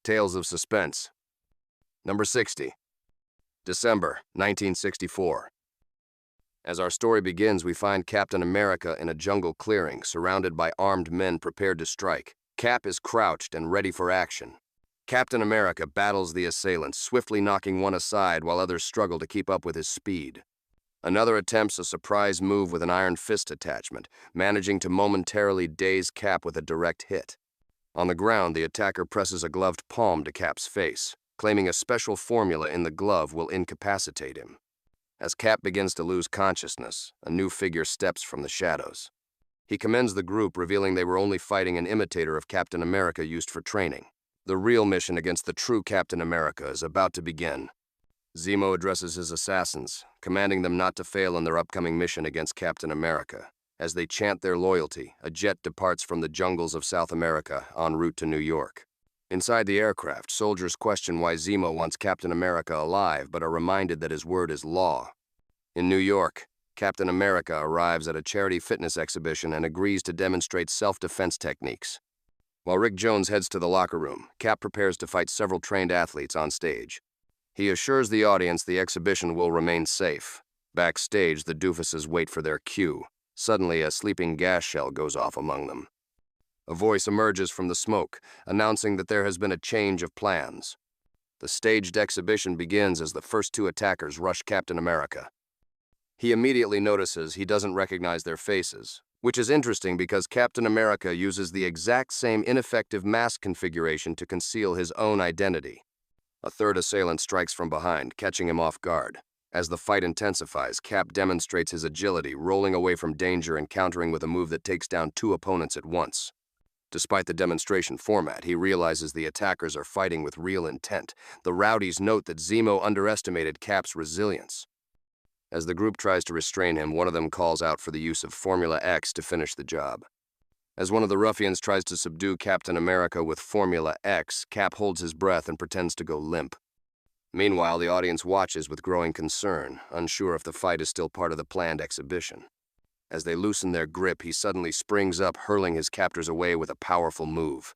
Tales of Suspense. Number 60. December 1964. As our story begins, we find Captain America in a jungle clearing, surrounded by armed men prepared to strike. Cap is crouched and ready for action. Captain America battles the assailants, swiftly knocking one aside while others struggle to keep up with his speed. Another attempts a surprise move with an iron fist attachment, managing to momentarily daze Cap with a direct hit. On the ground, the attacker presses a gloved palm to Cap's face, claiming a special formula in the glove will incapacitate him. As Cap begins to lose consciousness, a new figure steps from the shadows. He commends the group, revealing they were only fighting an imitator of Captain America used for training. The real mission against the true Captain America is about to begin. Zemo addresses his assassins, commanding them not to fail in their upcoming mission against Captain America. As they chant their loyalty, a jet departs from the jungles of South America en route to New York. Inside the aircraft, soldiers question why Zemo wants Captain America alive, but are reminded that his word is law. In New York, Captain America arrives at a charity fitness exhibition and agrees to demonstrate self-defense techniques. While Rick Jones heads to the locker room, Cap prepares to fight several trained athletes on stage. He assures the audience the exhibition will remain safe. Backstage, the doofuses wait for their cue. Suddenly, a sleeping gas shell goes off among them. A voice emerges from the smoke, announcing that there has been a change of plans. The staged exhibition begins as the first two attackers rush Captain America. He immediately notices he doesn't recognize their faces, which is interesting because Captain America uses the exact same ineffective mask configuration to conceal his own identity. A third assailant strikes from behind, catching him off guard. As the fight intensifies, Cap demonstrates his agility, rolling away from danger and countering with a move that takes down two opponents at once. Despite the demonstration format, he realizes the attackers are fighting with real intent. The rowdies note that Zemo underestimated Cap's resilience. As the group tries to restrain him, one of them calls out for the use of Formula X to finish the job. As one of the ruffians tries to subdue Captain America with Formula X, Cap holds his breath and pretends to go limp. Meanwhile, the audience watches with growing concern, unsure if the fight is still part of the planned exhibition. As they loosen their grip, he suddenly springs up, hurling his captors away with a powerful move.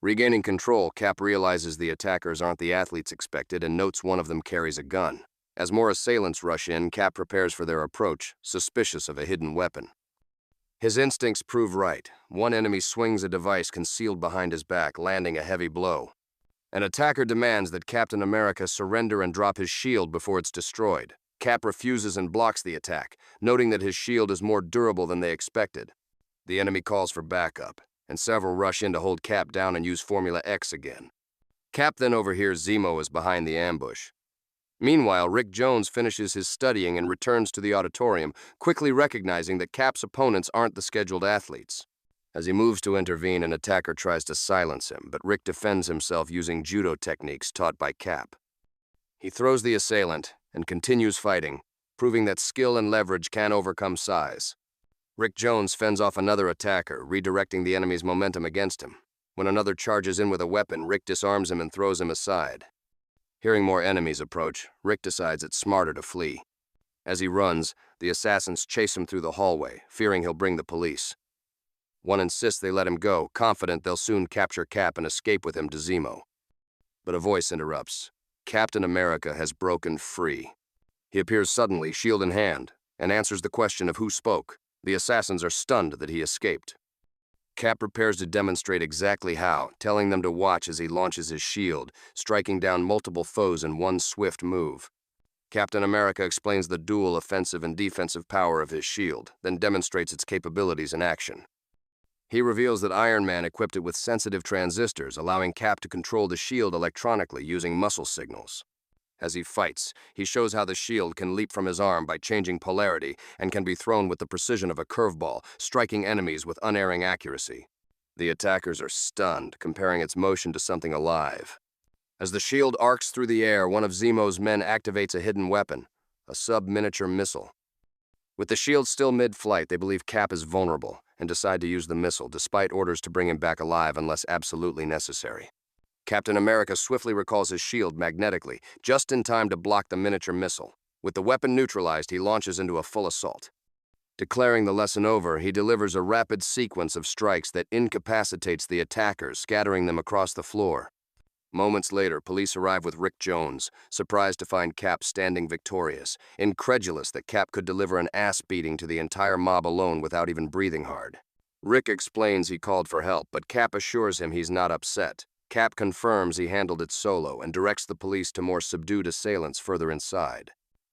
Regaining control, Cap realizes the attackers aren't the athletes expected and notes one of them carries a gun. As more assailants rush in, Cap prepares for their approach, suspicious of a hidden weapon. His instincts prove right. One enemy swings a device concealed behind his back, landing a heavy blow. An attacker demands that Captain America surrender and drop his shield before it's destroyed. Cap refuses and blocks the attack, noting that his shield is more durable than they expected. The enemy calls for backup, and several rush in to hold Cap down and use Formula X again. Cap then overhears Zemo is behind the ambush. Meanwhile, Rick Jones finishes his studying and returns to the auditorium, quickly recognizing that Cap's opponents aren't the scheduled athletes. As he moves to intervene, an attacker tries to silence him, but Rick defends himself using judo techniques taught by Cap. He throws the assailant and continues fighting, proving that skill and leverage can overcome size. Rick Jones fends off another attacker, redirecting the enemy's momentum against him. When another charges in with a weapon, Rick disarms him and throws him aside. Hearing more enemies approach, Rick decides it's smarter to flee. As he runs, the assassins chase him through the hallway, fearing he'll bring the police. One insists they let him go, confident they'll soon capture Cap and escape with him to Zemo. But a voice interrupts. Captain America has broken free. He appears suddenly, shield in hand, and answers the question of who spoke. The assassins are stunned that he escaped. Cap prepares to demonstrate exactly how, telling them to watch as he launches his shield, striking down multiple foes in one swift move. Captain America explains the dual offensive and defensive power of his shield, then demonstrates its capabilities in action. He reveals that Iron Man equipped it with sensitive transistors, allowing Cap to control the shield electronically using muscle signals. As he fights, he shows how the shield can leap from his arm by changing polarity and can be thrown with the precision of a curveball, striking enemies with unerring accuracy. The attackers are stunned, comparing its motion to something alive. As the shield arcs through the air, one of Zemo's men activates a hidden weapon, a sub-miniature missile. With the shield still mid-flight, they believe Cap is vulnerable and decide to use the missile, despite orders to bring him back alive unless absolutely necessary. Captain America swiftly recalls his shield magnetically, just in time to block the miniature missile. With the weapon neutralized, he launches into a full assault. Declaring the lesson over, he delivers a rapid sequence of strikes that incapacitates the attackers, scattering them across the floor. Moments later, police arrive with Rick Jones, surprised to find Cap standing victorious, incredulous that Cap could deliver an ass-beating to the entire mob alone without even breathing hard. Rick explains he called for help, but Cap assures him he's not upset. Cap confirms he handled it solo and directs the police to more subdued assailants further inside.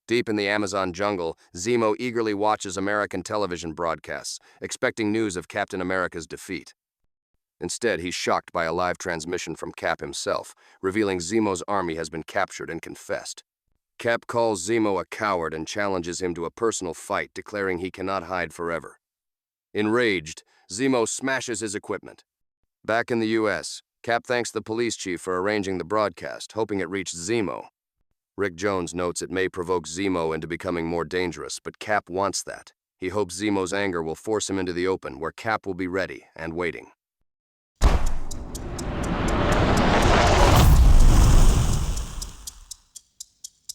Deep in the Amazon jungle, Zemo eagerly watches American television broadcasts, expecting news of Captain America's defeat. Instead, he's shocked by a live transmission from Cap himself, revealing Zemo's army has been captured and confessed. Cap calls Zemo a coward and challenges him to a personal fight, declaring he cannot hide forever. Enraged, Zemo smashes his equipment. Back in the U.S., Cap thanks the police chief for arranging the broadcast, hoping it reached Zemo. Rick Jones notes it may provoke Zemo into becoming more dangerous, but Cap wants that. He hopes Zemo's anger will force him into the open, where Cap will be ready and waiting.